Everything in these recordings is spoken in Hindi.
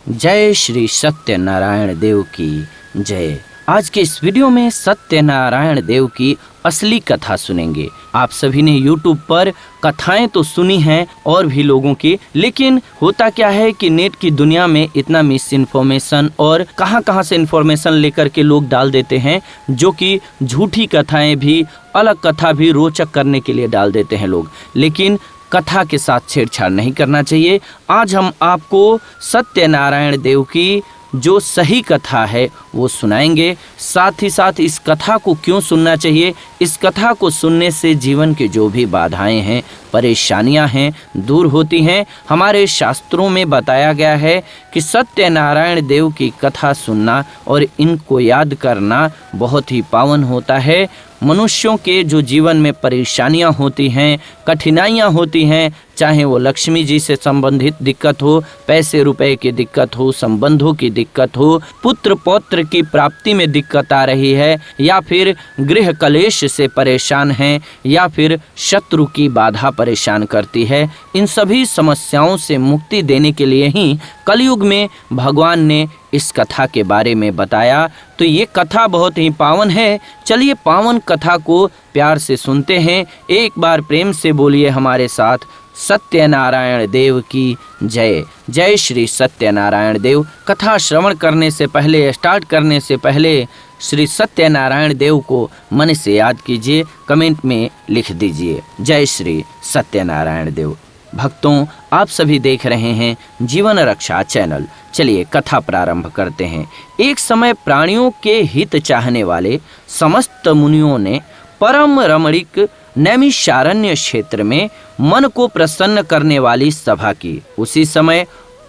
जय श्री सत्यनारायण देव की जय। आज के इस वीडियो में सत्यनारायण देव की असली कथा सुनेंगे। आप सभी ने YouTube पर कथाएं तो सुनी हैं और भी लोगों की, लेकिन होता क्या है कि नेट की दुनिया में इतना मिस इन्फॉर्मेशन और कहां से इन्फॉर्मेशन लेकर के लोग डाल देते हैं, जो कि झूठी कथाएं भी, अलग कथा भी रोचक करने के लिए डाल देते हैं लोग। लेकिन कथा के साथ छेड़छाड़ नहीं करना चाहिए। आज हम आपको सत्यनारायण देव की जो सही कथा है वो सुनाएंगे। साथ ही साथ इस कथा को क्यों सुनना चाहिए, इस कथा को सुनने से जीवन की जो भी बाधाएं हैं, परेशानियां हैं, दूर होती हैं। हमारे शास्त्रों में बताया गया है कि सत्यनारायण देव की कथा सुनना और इनको याद करना बहुत ही पावन होता है। मनुष्यों के जो जीवन में परेशानियां होती हैं, कठिनाइयां होती हैं, चाहे वो लक्ष्मी जी से संबंधित दिक्कत हो, पैसे रुपए की दिक्कत हो, संबंधों की दिक्कत हो, पुत्र पौत्र की प्राप्ति में दिक्कत आ रही है, या फिर गृह कलेश से परेशान हैं, या फिर शत्रु की बाधा परेशान करती है, इन सभी समस्याओं से मुक्ति देने के लिए ही कलयुग में भगवान ने इस कथा के बारे में बताया। तो ये कथा बहुत ही पावन है। चलिए पावन कथा को प्यार से सुनते हैं। एक बार प्रेम से बोलिए हमारे साथ, सत्यनारायण देव की जय। जय श्री सत्यनारायण देव। कथा श्रवण करने से पहले, स्टार्ट करने से पहले श्री सत्यनारायण देव को मन से याद कीजिए, कमेंट में लिख दीजिए जय श्री सत्यनारायण देव। भक्तों, आप सभी देख रहे हैं जीवन रक्षा चैनल। चलिए कथा प्रारंभ करते हैं। एक समय प्राणियों के हित चाहने वाले समस्त मुनियों ने परम रमणीक नैमिषारण्य क्षेत्र में मन को प्रसन्न करने वाली सभा की। उसी समय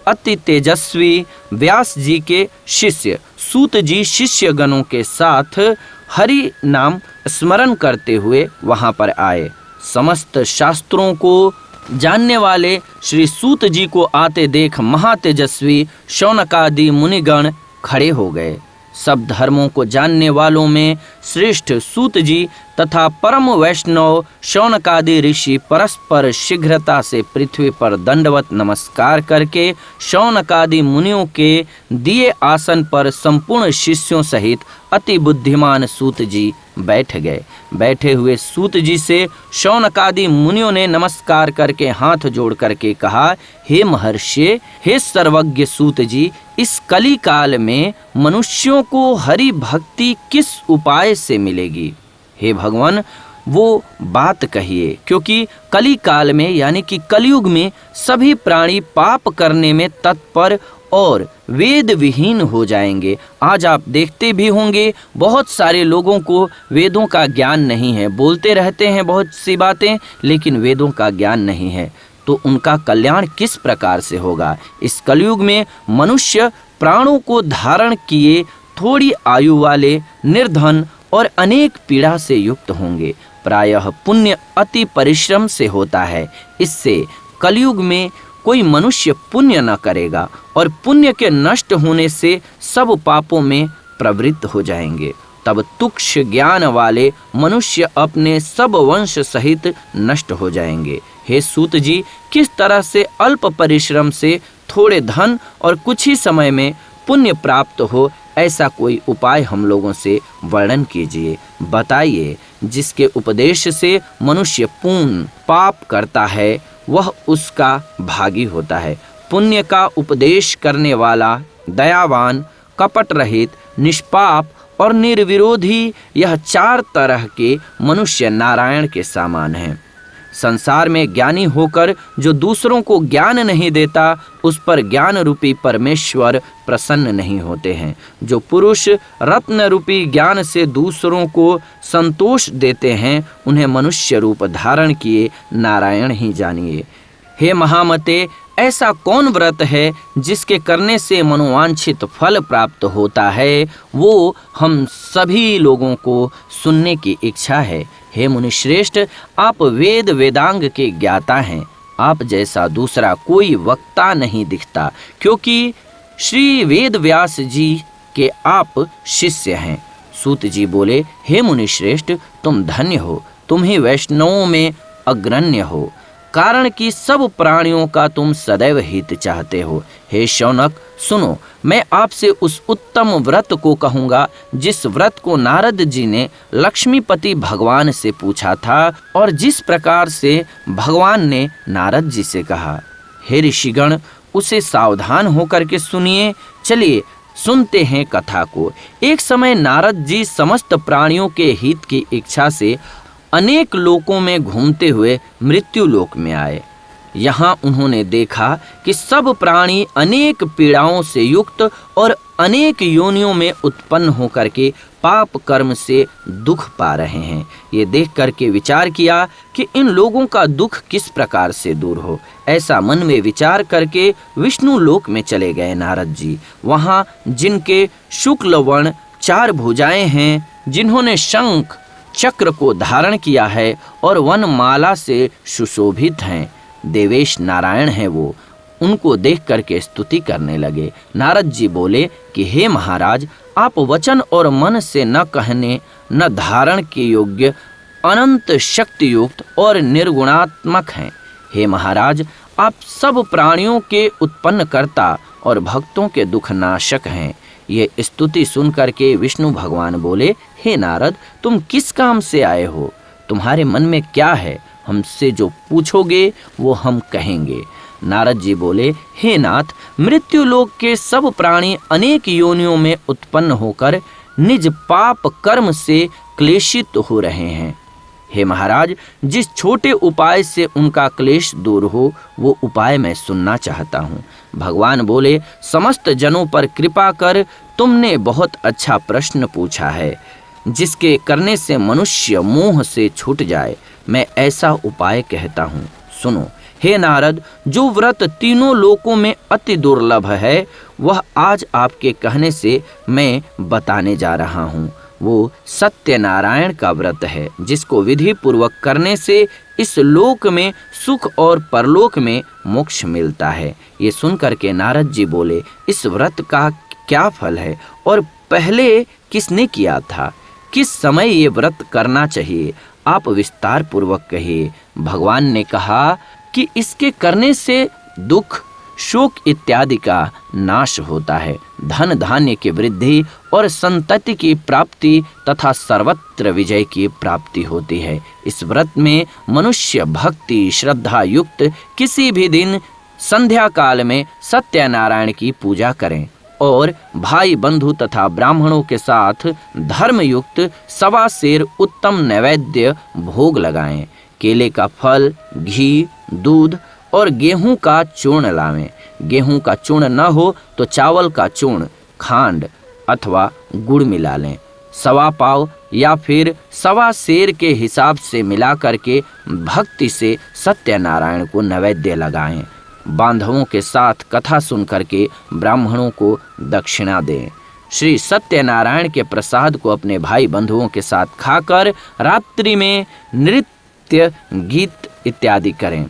अति तेजस्वी व्यास जी के शिष्य सूत जी शिष्य गणों के साथ हरि नाम स्मरण करते हुए वहां पर आए। समस्त शास्त्रों को जानने वाले श्री सूत जी को आते देख महातेजस्वी शौनकादि मुनिगण खड़े हो गए। सब धर्मों को जानने वालों में श्रेष्ठ सूत जी तथा परम वैष्णव शौनकादि ऋषि परस्पर शीघ्रता से पृथ्वी पर दंडवत नमस्कार करके शौनकादि मुनियों के दिए आसन पर संपूर्ण शिष्यों सहित अति बुद्धिमान सूत जी बैठ गए। बैठे हुए सूत जी से शौनकादि मुनियों ने नमस्कार करके हाथ जोड़ करके कहा, हे महर्षि, हे सर्वज्ञ सूत जी, इस कली काल में मनुष्यों को हरि भक्ति किस उपाय से मिलेगी? हे भगवान, वो बात कहिए, क्योंकि कली काल में यानी कि कलयुग में सभी प्राणी पाप करने में तत्पर और वेद विहीन हो जाएंगे। आज आप देखते भी होंगे बहुत सारे लोगों को वेदों का ज्ञान नहीं है, बोलते रहते हैं बहुत सी बातें, लेकिन वेदों का ज्ञान नहीं है। तो उनका कल्याण किस प्रकार से होगा? इस कलयुग में मनुष्य प्राणों को धारण किए थोड़ी आयु वाले, निर्धन और अनेक पीड़ा से युक्त होंगे। प्रायः पुण्य अति परिश्रम से होता है। इससे कलयुग में कोई मनुष्य पुण्य न करेगा और पुण्य के नष्ट होने से सब पापों में प्रवृत्त हो जाएंगे। तब तुक्ष ज्ञान वाले मनुष्य अपने सब वंश सहित नष्ट हो जाएंगे। हे सूत जी, किस तरह से अल्प परिश्रम से थोड़े धन और कुछ ही समय में पुण्य प्राप्त हो, ऐसा कोई उपाय हम लोगों से वर्णन कीजिए, बताइए, जिसके उपदेश से मनुष्य पूर्ण पाप करता है वह उसका भागी होता है। पुण्य का उपदेश करने वाला, दयावान, कपट रहित, निष्पाप और निर्विरोधी, यह 4 तरह के मनुष्य नारायण के समान हैं। संसार में ज्ञानी होकर जो दूसरों को ज्ञान नहीं देता, उस पर ज्ञान रूपी परमेश्वर प्रसन्न नहीं होते हैं। जो पुरुष रत्न रूपी ज्ञान से दूसरों को संतोष देते हैं, उन्हें मनुष्य रूप धारण किए नारायण ही जानिए। हे महामते, ऐसा कौन व्रत है जिसके करने से मनोवांछित फल प्राप्त होता है? वो हम सभी लोगों को सुनने की इच्छा है। हे मुनिश्रेष्ठ, आप वेद वेदांग के ज्ञाता हैं। आप जैसा दूसरा कोई वक्ता नहीं दिखता, क्योंकि श्री वेद व्यास जी के आप शिष्य हैं। सूत जी बोले, हे मुनिश्रेष्ठ, तुम धन्य हो, तुम ही वैष्णवों में अग्रण्य हो। कारण कि सब प्राणियों का तुम सदैव हित चाहते हो। हे शौनक सुनो, मैं आपसे उस उत्तम व्रत को कहूँगा जिस व्रत को नारद जी ने लक्ष्मीपति भगवान से पूछा था और जिस प्रकार से भगवान ने नारद जी से कहा। हे ऋषिगण, उसे सावधान होकर के सुनिए। चलिए सुनते हैं कथा को। एक समय नारद जी समस्त प्राणियों के हित की इच्छा से अनेक लोकों में घूमते हुए मृत्यु लोक में आए। यहाँ उन्होंने देखा कि सब प्राणी अनेक पीड़ाओं से युक्त और अनेक योनियों में उत्पन्न होकर के पाप कर्म से दुख पा रहे हैं। ये देख करके विचार किया कि इन लोगों का दुख किस प्रकार से दूर हो। ऐसा मन में विचार करके विष्णु लोक में चले गए नारद जी। वहाँ जिनके शुक्ल वर्ण 4 भुजाएं हैं, जिन्होंने शंख चक्र को धारण किया है और वनमाला से सुशोभित हैं, देवेश नारायण हैं वो, उनको देख करके स्तुति करने लगे। नारद जी बोले कि हे महाराज, आप वचन और मन से न कहने न धारण के योग्य अनंत शक्ति युक्त और निर्गुणात्मक हैं। हे महाराज, आप सब प्राणियों के उत्पन्न करता और भक्तों के दुख नाशक हैं। ये स्तुति सुन करके विष्णु भगवान बोले, हे नारद, तुम किस काम से आए हो? तुम्हारे मन में क्या है? हमसे जो पूछोगे वो हम कहेंगे। नारद जी बोले, हे नाथ, मृत्यु लोक के सब प्राणी अनेक योनियों में उत्पन्न होकर निज पाप कर्म से क्लेशित हो रहे हैं। हे महाराज, जिस छोटे उपाय से उनका क्लेश दूर हो वो उपाय मैं सुनना चाहता हूँ। भगवान बोले, समस्त जनों पर कृपा कर तुमने बहुत अच्छा प्रश्न पूछा है, जिसके करने से मनुष्य मोह से छूट जाए। मैं ऐसा उपाय कहता हूँ, सुनो। हे नारद, जो व्रत तीनों लोकों में अति दुर्लभ है वह आज आपके कहने से मैं बताने जा रहा हूँ। वो सत्यनारायण का व्रत है, जिसको विधि पूर्वक करने से इस लोक में सुख और परलोक में मोक्ष मिलता है। ये सुनकर के नारद जी बोले, इस व्रत का क्या फल है और पहले किसने किया था? किस समय ये व्रत करना चाहिए? आप विस्तार पूर्वक कहिए। भगवान ने कहा कि इसके करने से दुख, शोक इत्यादि का नाश होता है, धन धान्य की वृद्धि और संतति की प्राप्ति तथा सर्वत्र विजय की प्राप्ति होती है। इस व्रत में मनुष्य भक्ति श्रद्धा युक्त किसी भी दिन संध्या काल में सत्यनारायण की पूजा करें और भाई बंधु तथा ब्राह्मणों के साथ धर्म युक्त 1.25 सेर उत्तम नैवेद्य भोग लगाएं। केले का फल, घी, दूध और गेहूं का चूर्ण लावें। गेहूं का चूर्ण न हो तो चावल का चूर्ण, खांड अथवा गुड़ मिला लें। 1.25 पाव या फिर 1.25 सेर के हिसाब से मिला करके भक्ति से सत्यनारायण को नैवेद्य लगाएं। बांधवों के साथ कथा सुन करके ब्राह्मणों को दक्षिणा दें। श्री सत्यनारायण के प्रसाद को अपने भाई बंधुओं के साथ खाकर रात्रि में नृत्य गीत इत्यादि करें।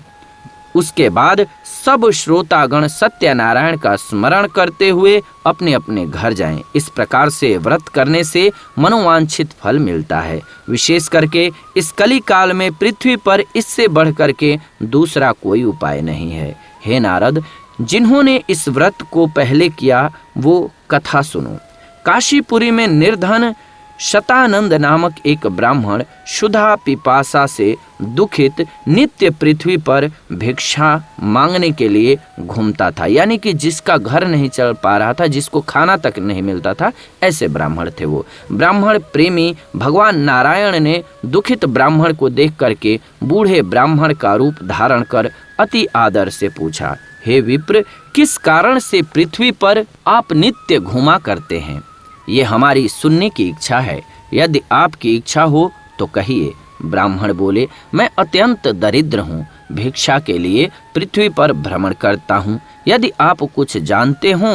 उसके बाद सब श्रोतागण सत्यनारायण का स्मरण करते हुए अपने अपने घर जाएं। इस प्रकार से व्रत करने से मनोवांछित फल मिलता है। विशेष करके इस कली काल में पृथ्वी पर इससे बढ़ करके दूसरा कोई उपाय नहीं है। हे नारद, जिन्होंने इस व्रत को पहले किया वो कथा सुनो। काशीपुरी में निर्धन शतानंद नामक एक ब्राह्मण क्षुधा पिपासा से दुखित नित्य पृथ्वी पर भिक्षा मांगने के लिए घूमता था, यानी कि जिसका घर नहीं चल पा रहा था, जिसको खाना तक नहीं मिलता था, ऐसे ब्राह्मण थे वो। ब्राह्मण प्रेमी भगवान नारायण ने दुखित ब्राह्मण को देख करके बूढ़े ब्राह्मण का रूप धारण कर अति आदर से पूछा, हे विप्र, किस कारण से पृथ्वी पर आप नित्य घूमा करते हैं? ये हमारी सुनने की इच्छा है। यदि आपकी इच्छा हो तो कहिए। ब्राह्मण बोले, मैं अत्यंत दरिद्र हूँ, भिक्षा के लिए पृथ्वी पर भ्रमण करता हूँ। यदि आप कुछ जानते हो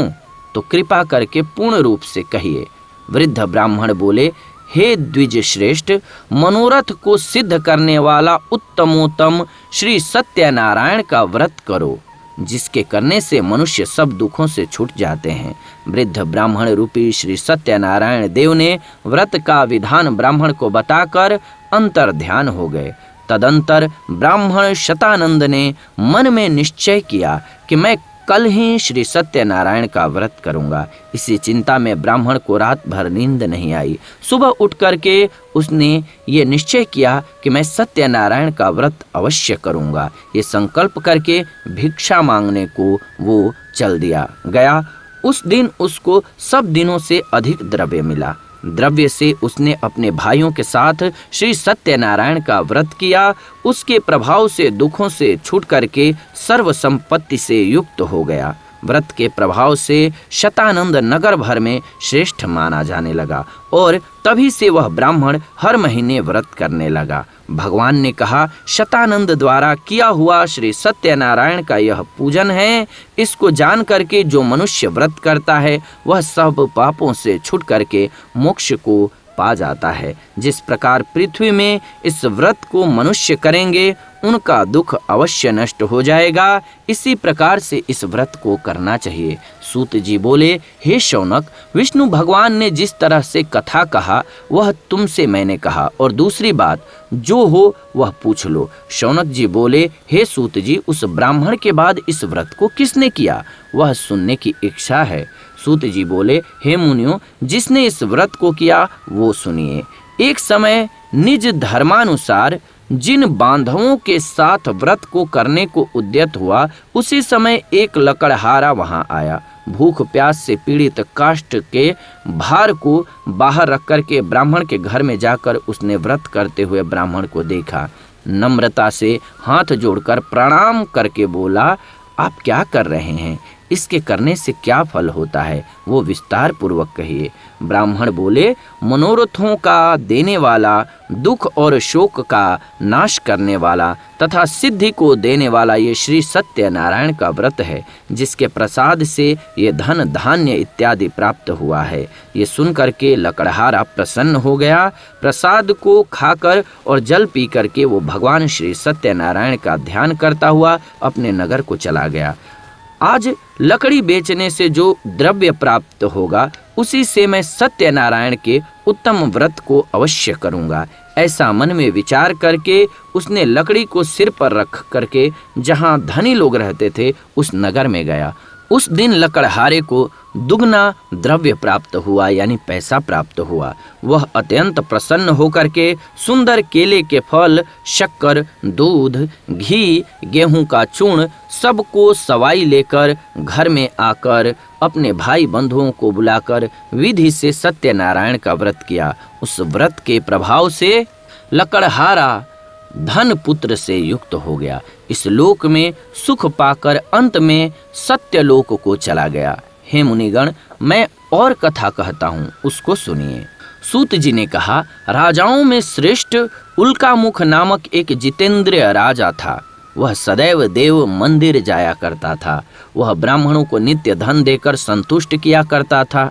तो कृपा करके पूर्ण रूप से कहिए। वृद्ध ब्राह्मण बोले, हे द्विज श्रेष्ठ, मनोरथ को सिद्ध करने वाला उत्तमोत्तम श्री सत्यनारायण का व्रत करो, जिसके करने से मनुष्य सब दुखों से छूट जाते हैं। वृद्ध ब्राह्मण रूपी श्री सत्यनारायण देव ने व्रत का विधान ब्राह्मण को बताकर अंतर ध्यान हो गए। तदंतर ब्राह्मण शतानंद ने मन में निश्चय किया कि मैं कल ही श्री सत्यनारायण का व्रत करूंगा। इसी चिंता में ब्राह्मण को रात भर नींद नहीं आई। सुबह उठ करके उसने ये निश्चय किया कि मैं सत्यनारायण का व्रत अवश्य करूंगा। ये संकल्प करके भिक्षा मांगने को वो चल गया। उस दिन उसको सब दिनों से अधिक द्रव्य मिला। द्रव्य से उसने अपने भाइयों के साथ श्री सत्यनारायण का व्रत किया। उसके प्रभाव से दुखों से छूट करके सर्व संपत्ति से युक्त हो गया। व्रत के प्रभाव से शतानंद नगर भर में श्रेष्ठ माना जाने लगा और तभी से वह ब्राह्मण हर महीने व्रत करने लगा। भगवान ने कहा, शतानंद द्वारा किया हुआ श्री सत्यनारायण का यह पूजन है। इसको जान करके जो मनुष्य व्रत करता है वह सब पापों से छूट करके मोक्ष को पा जाता है। जिस प्रकार पृथ्वी में इस व्रत को मनुष्य करेंगे उनका दुख अवश्य नष्ट हो जाएगा, इसी प्रकार से इस व्रत को करना चाहिए। सूत जी बोले, हे शौनक, विष्णु भगवान ने जिस तरह से कथा कहा वह तुमसे मैंने कहा, और दूसरी बात जो हो वह पूछ लो। शौनक जी बोले, हे सूत जी, उस ब्राह्मण के बाद इस व्रत को किसने किया, वह सुनने की इच्छा है। सूत जी बोले, हे मुनियों, जिसने इस व्रत को किया वो सुनिए। एक समय निज धर्मानुसार जिन बांधवों के साथ व्रत को करने को उद्यत हुआ, उसी समय एक लकड़हारा वहां आया। भूख प्यास से पीड़ित काष्ठ के भार को बाहर रख करके ब्राह्मण के घर में जाकर उसने व्रत करते हुए ब्राह्मण को देखा। नम्रता से हाथ जोड़कर प्रणाम करके बोला, आप क्या कर रहे हैं, इसके करने से क्या फल होता है, वो विस्तार पूर्वक कहिए। ब्राह्मण बोले, मनोरथों का देने वाला, दुख और शोक का नाश करने वाला तथा सिद्धि को देने वाला ये श्री सत्यनारायण का व्रत है, जिसके प्रसाद से ये धन धान्य इत्यादि प्राप्त हुआ है। ये सुन करके लकड़हारा प्रसन्न हो गया। प्रसाद को खाकर और जल पी करके वो भगवान श्री सत्यनारायण का ध्यान करता हुआ अपने नगर को चला गया। आज लकड़ी बेचने से जो द्रव्य प्राप्त होगा उसी से मैं सत्यनारायण के उत्तम व्रत को अवश्य करूंगा, ऐसा मन में विचार करके उसने लकड़ी को सिर पर रख करके जहां धनी लोग रहते थे उस नगर में गया। उस दिन लकड़हारे को दुगना द्रव्य प्राप्त हुआ, यानी पैसा प्राप्त हुआ। वह अत्यंत प्रसन्न होकर के सुंदर केले के फल, शक्कर, दूध, घी, गेहूं का चूर्ण सबको सवाई लेकर घर में आकर अपने भाई बंधुओं को बुलाकर विधि से सत्यनारायण का व्रत किया। उस व्रत के प्रभाव से लकड़हारा धन पुत्र से युक्त हो गया। इस लोक में सुख पाकर अंत में सत्य लोक को चला गया। हे मुनिगण, मैं और कथा कहता हूँ, उसको सुनिए। सूत जी ने कहा, राजाओं में श्रेष्ठ उल्कामुख नामक एक जितेंद्रिय राजा था। वह सदैव देव मंदिर जाया करता था। वह ब्राह्मणों को नित्य धन देकर संतुष्ट किया करता था।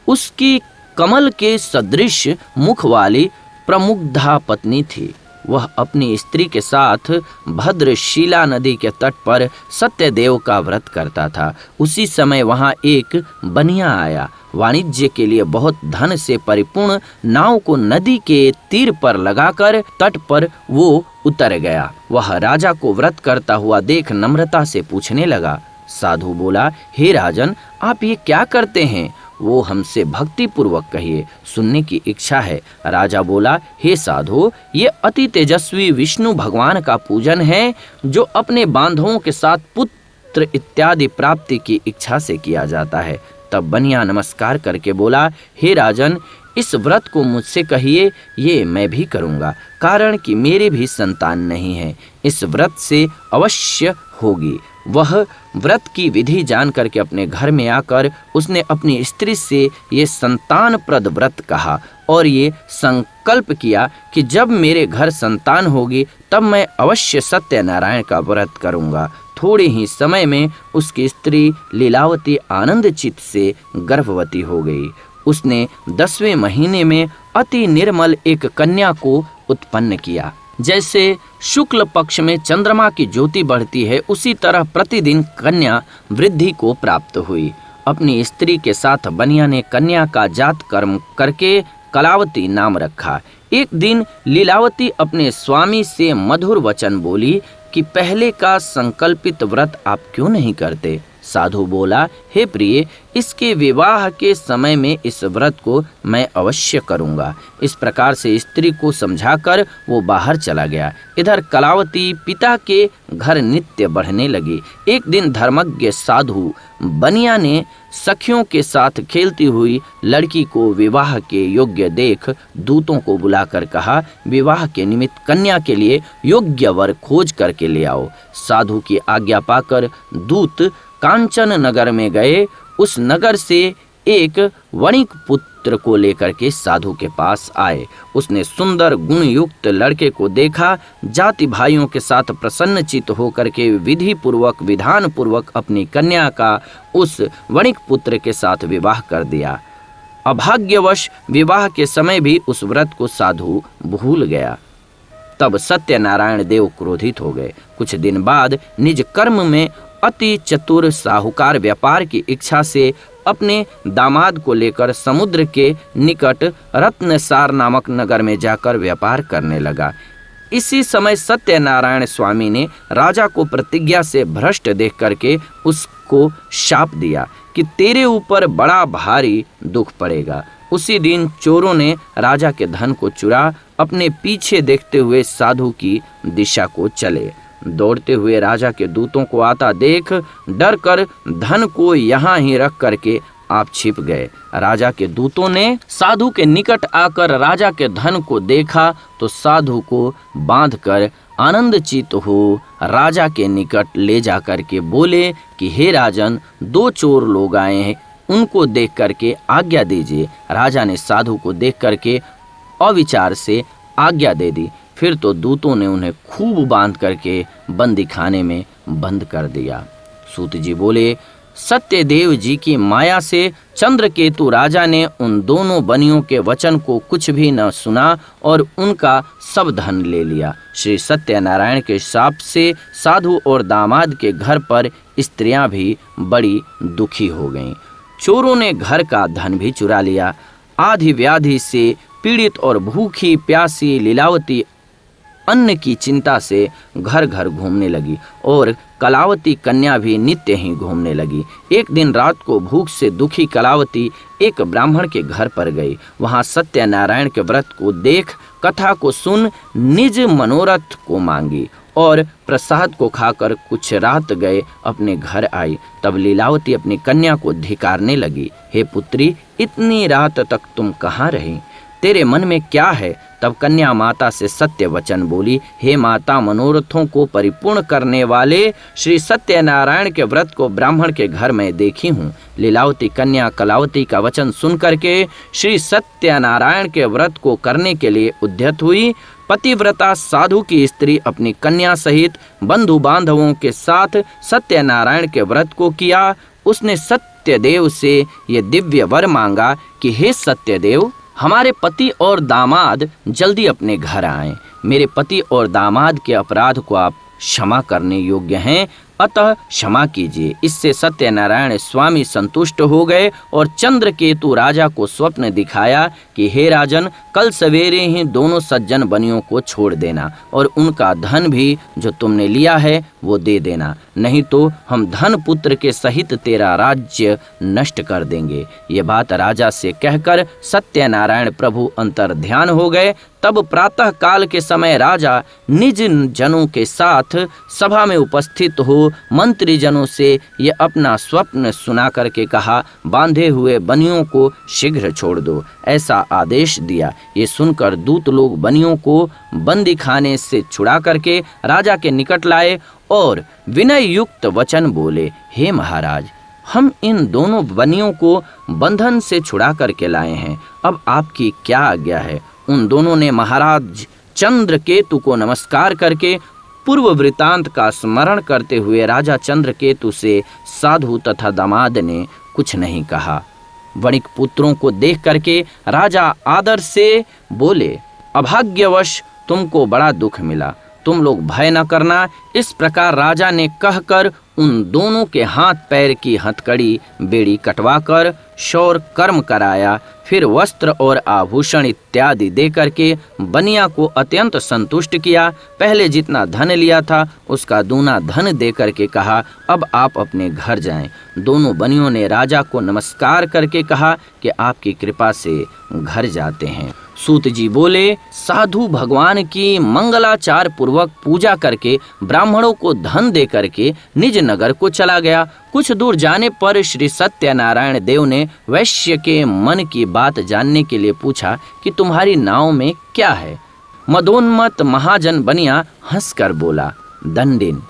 उसकी कमल के सदृश मुख वाली प्रमुग्धा पत्नी थी। वह अपनी स्त्री के साथ भद्रशिला नदी के तट पर सत्यदेव का व्रत करता था। उसी समय वहां एक बनिया आया। वाणिज्य के लिए बहुत धन से परिपूर्ण नाव को नदी के तीर पर लगाकर तट पर वो उतर गया। वह राजा को व्रत करता हुआ देख नम्रता से पूछने लगा। साधु बोला, हे राजन, आप ये क्या करते हैं, वो हमसे भक्ति पूर्वक कहिए, सुनने की इच्छा है। राजा बोला, हे साधु, ये अति तेजस्वी विष्णु भगवान का पूजन है, जो अपने बांधवों के साथ पुत्र इत्यादि प्राप्ति की इच्छा से किया जाता है। तब बनिया नमस्कार करके बोला, हे राजन, इस व्रत को मुझसे कहिए, ये मैं भी करूँगा, कारण कि मेरे भी संतान नहीं है। इस व्रत से अवश्य होगी। वह व्रत की विधि जान करके अपने घर में आकर उसने अपनी स्त्री से ये संतानप्रद व्रत कहा और ये संकल्प किया कि जब मेरे घर संतान होगी तब मैं अवश्य सत्यनारायण का व्रत करूँगा। थोड़े ही समय में उसकी स्त्री लीलावती आनंदचित से गर्भवती हो गई। उसने 10वें महीने में अति निर्मल एक कन्या को उत्पन्न किया। जैसे शुक्ल पक्ष में चंद्रमा की ज्योति बढ़ती है, उसी तरह प्रतिदिन कन्या वृद्धि को प्राप्त हुई। अपनी स्त्री के साथ बनिया ने कन्या का जात कर्म करके कलावती नाम रखा। एक दिन लीलावती अपने स्वामी से मधुर वचन बोली कि पहले का संकल्पित व्रत आप क्यों नहीं करते। साधु बोला, हे प्रिय, इसके विवाह के समय में इस व्रत को मैं अवश्य करूंगा। इस प्रकार से स्त्री को समझाकर वो बाहर चला गया। इधर कलावती पिता के घर नित्य बढ़ने लगी। एक दिन धर्मज्ञ साधु बनिया ने सखियों के साथ खेलती हुई लड़की को विवाह के योग्य देख दूतों को बुलाकर कहा, विवाह के निमित्त कन्या के लिए योग्य वर खोज करके ले आओ। साधु की आज्ञा पाकर दूत कांचन नगर में गए। उस नगर से एक वणिक पुत्र को लेकर के साधु के पास आए। उसने सुंदर गुण युक्त लड़के को देखा। जाति भाइयों के साथ प्रसन्नचित होकर के विधि पूर्वक विधान पूर्वक अपनी कन्या का उस वणिक पुत्र के साथ विवाह कर दिया। अभाग्यवश विवाह के समय भी उस व्रत को साधु भूल गया। तब सत्यनारायण देव क्रोधित हो गए। कुछ दिन बाद निज कर्म में अति चतुर साहूकार व्यापार की इच्छा से अपने दामाद को लेकर समुद्र के निकट रत्नसार नामक नगर में जाकर व्यापार करने लगा। इसी समय सत्यनारायण स्वामी ने राजा को प्रतिज्ञा से भ्रष्ट देख करके उसको शाप दिया कि तेरे ऊपर बड़ा भारी दुख पड़ेगा। उसी दिन चोरों ने राजा के धन को चुरा अपने पीछे देखते हुए साधु की दिशा को चले। दौड़ते हुए राजा के दूतों को आता देख डर कर धन को यहाँ ही रख करके आप छिप गए। राजा के दूतों ने साधु के निकट आकर राजा के धन को देखा तो साधु को बांधकर आनंदचित हो राजा के निकट ले जाकर के बोले कि हे राजन, दो चोर लोग आए हैं, उनको देख करके आज्ञा दीजिए। राजा ने साधु को देख करके अविचार से आज्ञा दे दी। फिर तो दूतों ने उन्हें खूब बांध करके बंदी खाने में बंद कर दिया। सूत जी बोले, सत्यदेव जी की माया से चंद्रकेतु राजा ने उन दोनों बनियों के वचन को कुछ भी न सुना और उनका सब धन ले लिया। श्री सत्यनारायण के शाप से साधु और दामाद के घर पर स्त्रियां भी बड़ी दुखी हो गईं। चोरों ने घर का धन भी चुरा लिया। आधि व्याधि से पीड़ित और भूखी प्यासी लीलावती अन्न की चिंता से घर घर घूमने लगी और कलावती कन्या भी नित्य ही घूमने लगी। एक दिन रात को भूख से दुखी कलावती एक ब्राह्मण के घर पर गई। वहां सत्यनारायण के व्रत को देख, कथा को सुन, निज मनोरथ को मांगी और प्रसाद को खाकर कुछ रात गए अपने घर आई। तब लीलावती अपनी कन्या को धिकारने लगी, हे पुत्री, इतनी रात तक तुम कहाँ रही? तेरे मन में क्या है? तब कन्या माता से सत्य वचन बोली, हे माता, मनोरथों को परिपूर्ण करने वाले श्री सत्यनारायण के व्रत को ब्राह्मण के घर में देखी हूँ। लीलावती कन्या कलावती का वचन सुन करके श्री सत्यनारायण के व्रत को करने के लिए उद्यत हुई। पतिव्रता साधु की स्त्री अपनी कन्या सहित बंधु बांधवों के साथ सत्यनारायण के व्रत को किया। उसने सत्यदेव से ये दिव्य वर मांगा कि हे सत्यदेव, हमारे पति और दामाद जल्दी अपने घर आएं। मेरे पति और दामाद के अपराध को आप क्षमा करने योग्य हैं, अतः क्षमा कीजिए। इससे सत्यनारायण स्वामी संतुष्ट हो गए और चंद्रकेतु राजा को स्वप्न दिखाया कि हे राजन, कल सवेरे ही दोनों सज्जन बनियों को छोड़ देना और उनका धन भी जो तुमने लिया है वो दे देना, नहीं तो हम धन पुत्र के सहित तेरा राज्य नष्ट कर देंगे। ये बात राजा से कहकर सत्यनारायण प्रभु अंतर ध्यान हो गए। तब प्रातः काल के समय राजा निज जनों के साथ सभा में उपस्थित हो मंत्री जनों से ये अपना स्वप्न सुना करके कहा, बांधे हुए बनियों को शीघ्र छोड़ दो, ऐसा आदेश दिया। ये सुनकर दूत लोग बनियों को बंदी खाने से छुड़ा करके राजा के निकट लाए और विनय युक्त वचन बोले, हे महाराज, हम इन दोनों बनियों को बंधन से छुड़ा करके लाए हैं, अब आपकी क्या आज्ञा है? उन दोनों ने महाराज चंद्रकेतु को नमस्कार करके पूर्व वृतांत का स्मरण करते हुए राजा चंद्रकेतु से साधु तथा दामाद ने कुछ नहीं कहा। वणिक पुत्रों को देख करके राजा आदर से बोले, अभाग्यवश तुमको बड़ा दुख मिला, तुम लोग भय न करना। इस प्रकार राजा ने कहकर उन दोनों के हाथ पैर की हथकड़ी बेड़ी कटवाकर शौर कर्म कराया। फिर वस्त्र और आभूषण इत्यादि दे करके बनिया को अत्यंत संतुष्ट किया। पहले जितना धन लिया था उसका दूना धन दे करके कहा, अब आप अपने घर जाएं। दोनों बनियों ने राजा को नमस्कार करके कहा कि आपकी कृपा से घर जाते हैं। सूत जी बोले, साधु भगवान की मंगलाचार पूर्वक पूजा करके ब्राह्मणों को धन दे करके निज नगर को चला गया। कुछ दूर जाने पर श्री सत्यनारायण देव ने वैश्य के मन की बात जानने के लिए पूछा कि तुम्हारी नाव में क्या है। मदोन्मत्त महाजन बनिया हंसकर बोला, दंडिन,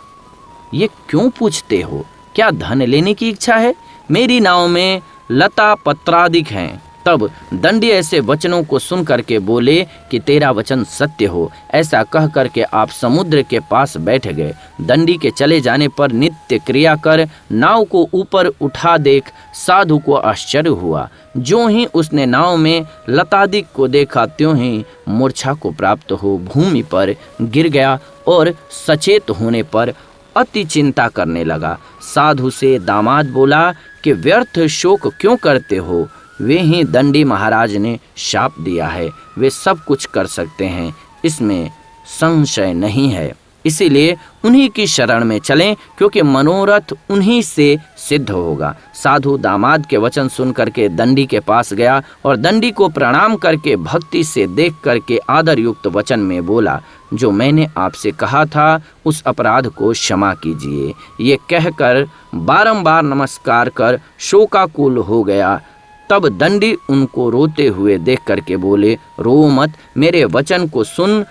ये क्यों पूछते हो? क्या धन लेने की इच्छा है? मेरी नाव में लता पत्रादिक हैं। तब दंडी ऐसे वचनों को सुन करके बोले कि तेरा वचन सत्य हो। ऐसा कह करके आप समुद्र के पास बैठ गए। दंडी के चले जाने पर नित्य क्रिया कर नाव को ऊपर उठा देख साधु को आश्चर्य हुआ। जो ही उसने नाव में लतादिक को देखा त्यों ही मूर्छा को प्राप्त हो भूमि पर गिर गया और सचेत होने पर अति चिंता करने लगा। साधु से दामाद बोला कि व्यर्थ शोक क्यों करते हो? वे ही दंडी महाराज ने शाप दिया है। वे सब कुछ कर सकते हैं, इसमें संशय नहीं है। इसीलिए उन्हीं की शरण में चलें, क्योंकि मनोरथ उन्हीं से सिद्ध होगा। साधु दामाद के वचन सुन करके दंडी के पास गया और दंडी को प्रणाम करके भक्ति से देख करके आदर युक्त वचन में बोला, जो मैंने आपसे कहा था उस अपराध को क्षमा कीजिए। ये कहकर बारंबार नमस्कार कर शोकाकुल हो गया। तब दंडी उनको रोते हुए देख करके बोले, रो मत, मेरे वचन को सुन।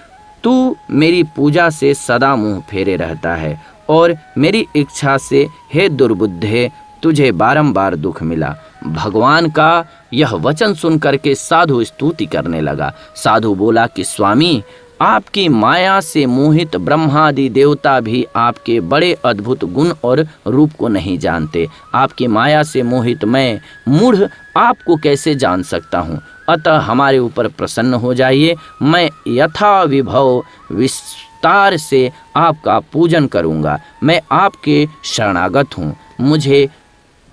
तू मेरी पूजा से सदा मुंह फेरे रहता है और मेरी इच्छा से हे दुर्बुद्धे तुझे बारंबार दुख मिला। भगवान का यह वचन सुन करके साधु स्तुति करने लगा। साधु बोला कि स्वामी, आपकी माया से मोहित ब्रह्मादि देवता भी आपके बड़े अद्भुत गुण और रूप को नहीं जानते। आपकी माया से मोहित मैं मूढ़ आपको कैसे जान सकता हूँ? अतः हमारे ऊपर प्रसन्न हो जाइए। मैं यथा विभव विस्तार से आपका पूजन करूँगा। मैं आपके शरणागत हूँ, मुझे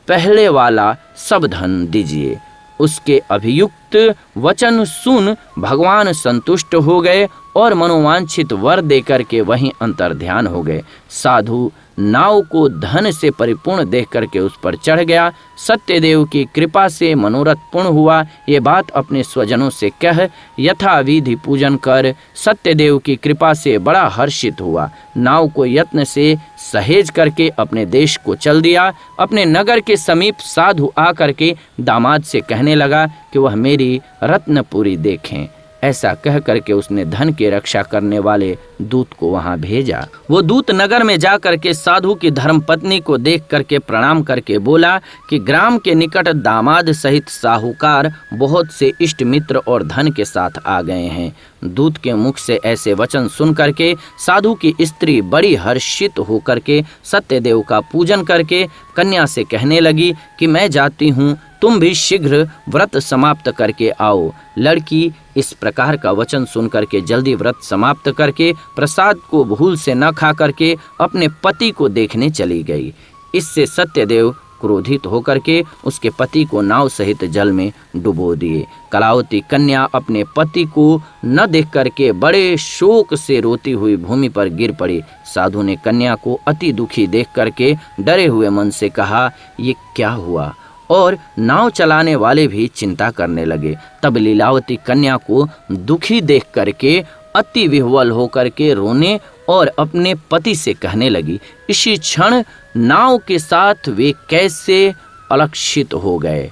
पहले वाला सब धन दीजिए। उसके अभियुक्त वचन सुन भगवान संतुष्ट हो गए और मनोवांछित वर देकर के वहीं अंतर्ध्यान हो गए। साधु नाव को धन से परिपूर्ण देख करके उस पर चढ़ गया। सत्यदेव की कृपा से मनोरथ पूर्ण हुआ। ये बात अपने स्वजनों से कह यथाविधि पूजन कर सत्यदेव की कृपा से बड़ा हर्षित हुआ। नाव को यत्न से सहेज करके अपने देश को चल दिया। अपने नगर के समीप साधु आ करके दामाद से कहने लगा कि वह मेरी रत्नपुरी देखें। ऐसा कह करके उसने धन की रक्षा करने वाले दूत को वहां भेजा। वो दूत नगर में जा करके साधु की धर्मपत्नी को देख करके प्रणाम करके बोला कि ग्राम के निकट दामाद सहित साहूकार बहुत से इष्ट मित्र और धन के साथ आ गए हैं। दूत के मुख से ऐसे वचन सुन करके साधु की स्त्री बड़ी हर्षित होकर के सत्यदेव का पूजन करके कन्या से कहने लगी कि मैं जाती हूँ, तुम भी शीघ्र व्रत समाप्त करके आओ। लड़की इस प्रकार का वचन सुन करके जल्दी व्रत समाप्त करके प्रसाद को भूल से न खा करके अपने पति को देखने चली गई। इससे सत्यदेव क्रोधित होकर के उसके पति को नाव सहित जल में डुबो दिए। कलावती कन्या अपने पति को न देख करके बड़े शोक से रोती हुई भूमि पर गिर पड़ी। साधु ने कन्या को अति दुखी देख करके डरे हुए मन से कहा, ये क्या हुआ? और नाव चलाने वाले भी चिंता करने लगे। तब लीलावती कन्या को दुखी देख करके अति विह्वल होकर के रोने और अपने पति से कहने लगी। इसी क्षण नाव के साथ वे कैसे अलक्षित हो गए।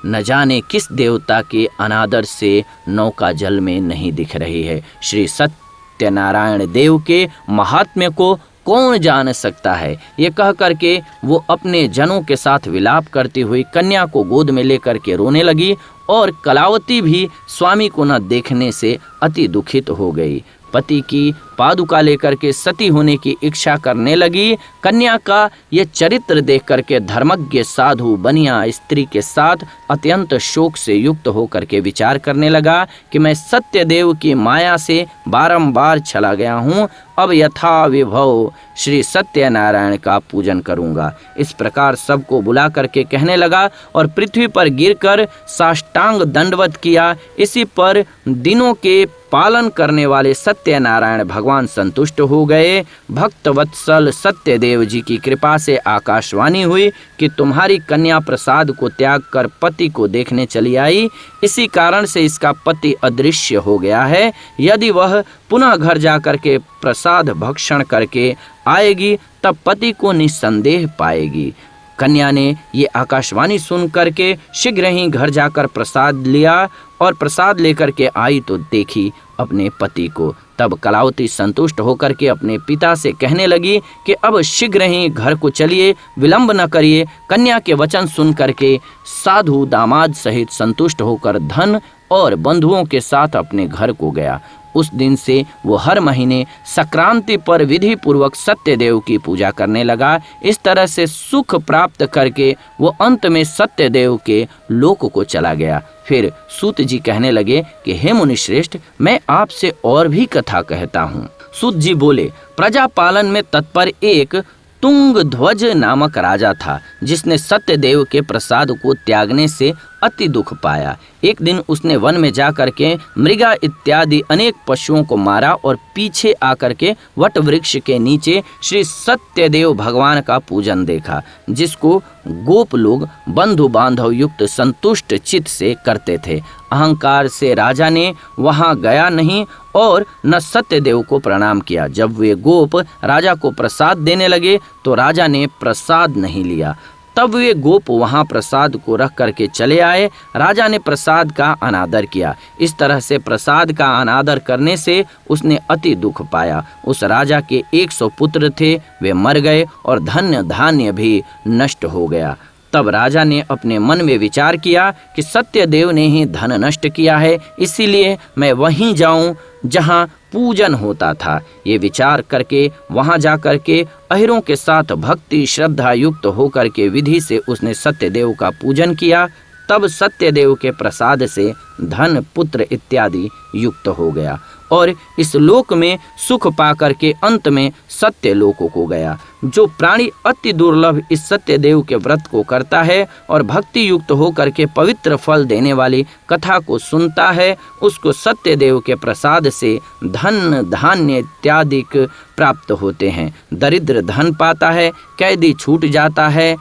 न जाने किस देवता के अनादर से नौका जल में नहीं दिख रही है। श्री सत्यनारायण देव के महात्म्य को कौन जान सकता है? ये कह करके वो अपने जनों के साथ विलाप करती हुई कन्या को गोद में लेकर के रोने लगी और कलावती भी स्वामी को न देखने से अति दुखित हो गई। पति की पादुका लेकर के सती होने की इच्छा करने लगी। कन्या का ये चरित्र देख करके धर्मज्ञ साधु बनिया स्त्री के साथ अत्यंत शोक से युक्त होकर के विचार करने लगा कि मैं सत्यदेव की माया से बारंबार चला गया हूँ, अब यथा विभव श्री सत्यनारायण का पूजन करूंगा। इस प्रकार सबको बुला करके कहने लगा और पृथ्वी पर गिरकर साष्टांग दंडवत किया। इसी पर दिनों के पालन करने वाले सत्यनारायण भगवान संतुष्ट हो गए। भक्त वत्सल सत्यदेव जी की कृपा से आकाशवाणी हुई कि तुम्हारी कन्या प्रसाद को त्याग कर पति को देखने चली आई, इसी कारण से इसका पति अदृश्य हो गया है। यदि वह पुनः घर जाकर के प्रसाद भक्षण करके आएगी तब पति को निस्संदेह पाएगी। कन्या ने ये आकाशवाणी सुन करके शीघ्र ही घर जाकर प्रसाद लिया और प्रसाद लेकर के आई तो देखी अपने पति को। तब कलावती संतुष्ट होकर के अपने पिता से कहने लगी कि अब शीघ्र ही घर को चलिए, विलंब न करिए। कन्या के वचन सुन करके साधु दामाद सहित संतुष्ट होकर धन और बंधुओं के साथ अपने घर को गया। उस दिन से वो हर महीने संक्रांति पर विधि पूर्वक सत्यदेव की पूजा करने लगा। इस तरह से सुख प्राप्त करके वो अंत में सत्यदेव के लोक को चला गया। फिर सूत जी कहने लगे कि हे मुनि श्रेष्ठ, मैं आपसे और भी कथा कहता हूँ। सूत जी बोले, प्रजा पालन में तत्पर एक तुंगध्वज नामक राजा था, जिसने सत्यदेव के प्रसाद को त्यागने से अति दुख पाया। एक दिन उसने वन में जाकर के मृगा इत्यादि अनेक पशुओं को मारा और पीछे आकर के वट वृक्ष के नीचे श्री सत्यदेव भगवान का पूजन देखा, जिसको गोप लोग बंधु बांधव युक्त संतुष्ट चित्त से करते थे। अहंकार से राजा ने वहां गया नहीं और न सत्यदेव को प्रणाम किया। जब वे गोप राजा को प्रसाद देने लगे तो राजा ने प्रसाद नहीं लिया। तब वे गोप वहां प्रसाद को रख करके चले आए। राजा ने प्रसाद का अनादर किया। इस तरह से प्रसाद का अनादर करने से उसने अति दुख पाया। उस राजा के 100 पुत्र थे, वे मर गए और धन्य धान्य भी नष्ट हो गया। तब राजा ने अपने मन में विचार किया कि सत्यदेव ने ही धन नष्ट किया है, इसीलिए मैं वहीं जाऊं जहां पूजन होता था। ये विचार करके वहां जाकर के अहिरों के साथ भक्ति श्रद्धा युक्त होकर के विधि से उसने सत्यदेव का पूजन किया। तब सत्यदेव के प्रसाद से धन पुत्र इत्यादि युक्त हो गया और इस लोक में सुख पाकर के अंत में सत्य लोकों को गया। जो प्राणी अति दुर्लभ इस सत्यदेव के व्रत को करता है और भक्ति युक्त होकर के पवित्र फल देने वाली कथा को सुनता है, उसको सत्यदेव के प्रसाद से धन धान्य इत्यादि प्राप्त होते हैं। दरिद्र धन पाता है, कैदी छूट जाता है,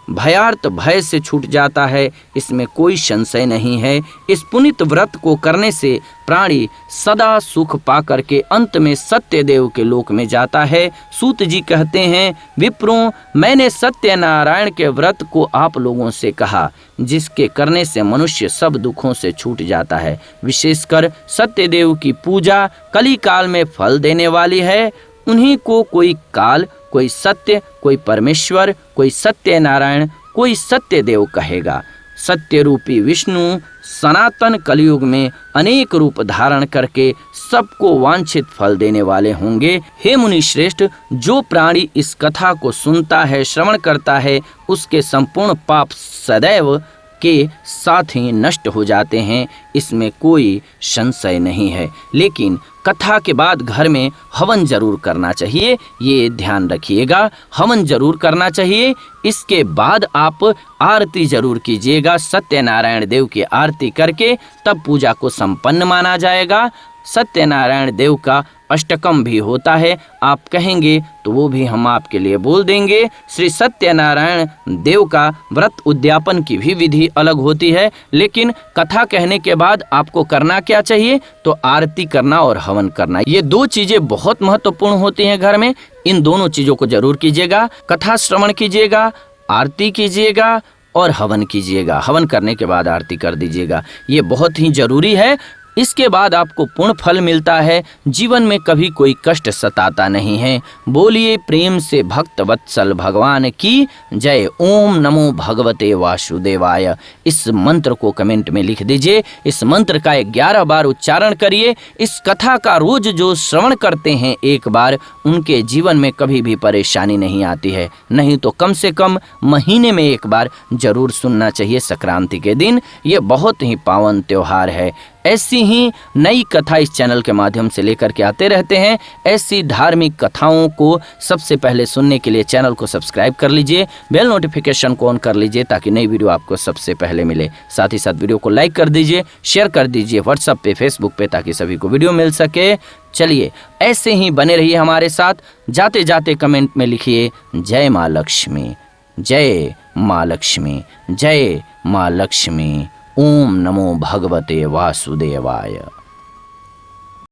भयार्त भय से छूट जाता है, इसमें कोई संशय नहीं है। इस पुनित व्रत को करने से प्राणी सदा सुख पाकर के अंत में सत्यदेव के लोक में जाता है। सूत जी कहते हैं, विप्रों, मैंने सत्यनारायण के व्रत को आप लोगों से कहा, जिसके करने से मनुष्य सब दुखों से छूट जाता है। विशेषकर सत्यदेव की पूजा कली काल में फल देने वाली है। उन्हीं को कोई काल, कोई सत्य, कोई परमेश्वर, कोई सत्यनारायण, कोई सत्यदेव कहेगा। सत्य रूपी विष्णु सनातन कलयुग में अनेक रूप धारण करके सबको वांछित फल देने वाले होंगे। हे मुनि श्रेष्ठ, जो प्राणी इस कथा को सुनता है, श्रवण करता है, उसके संपूर्ण पाप सदैव के साथ ही नष्ट हो जाते हैं, इसमें कोई संशय नहीं है। लेकिन कथा के बाद घर में हवन जरूर करना चाहिए, ये ध्यान रखिएगा। हवन जरूर करना चाहिए। इसके बाद आप आरती जरूर कीजिएगा। सत्यनारायण देव की आरती करके तब पूजा को संपन्न माना जाएगा। सत्यनारायण देव का अष्टकम भी होता है, आप कहेंगे तो वो भी हम आपके लिए बोल देंगे। श्री सत्यनारायण देव का व्रत उद्यापन की भी विधि अलग होती है, लेकिन कथा कहने के बाद आपको करना क्या चाहिए, तो आरती करना और हवन करना, ये दो चीजें बहुत महत्वपूर्ण होती हैं घर में। इन दोनों चीजों को जरूर कीजिएगा। कथा श्रवण कीजिएगा, आरती कीजिएगा और हवन कीजिएगा। हवन करने के बाद आरती कर दीजिएगा, ये बहुत ही जरूरी है। इसके बाद आपको पूर्ण फल मिलता है, जीवन में कभी कोई कष्ट सताता नहीं है। बोलिए प्रेम से भक्त वत्सल भगवान की जय। ओम नमो भगवते वासुदेवाय। इस मंत्र को कमेंट में लिख दीजिए। इस मंत्र का 11 बार उच्चारण करिए। इस कथा का रोज जो श्रवण करते हैं एक बार, उनके जीवन में कभी भी परेशानी नहीं आती है। नहीं तो कम से कम महीने में एक बार जरूर सुनना चाहिए संक्रांति के दिन। ये बहुत ही पावन त्योहार है। ऐसी ही नई कथा इस चैनल के माध्यम से लेकर के आते रहते हैं। ऐसी धार्मिक कथाओं को सबसे पहले सुनने के लिए चैनल को सब्सक्राइब कर लीजिए, बेल नोटिफिकेशन को ऑन कर लीजिए ताकि नई वीडियो आपको सबसे पहले मिले। साथ ही साथ वीडियो को लाइक कर दीजिए, शेयर कर दीजिए व्हाट्सएप पे, फेसबुक पे, ताकि सभी को वीडियो मिल सके। चलिए ऐसे ही बने रहिए हमारे साथ। जाते जाते कमेंट में लिखिए जय माँ लक्ष्मी, जय माँ लक्ष्मी, जय माँ लक्ष्मी। ओम नमो भगवते वासुदेवाय।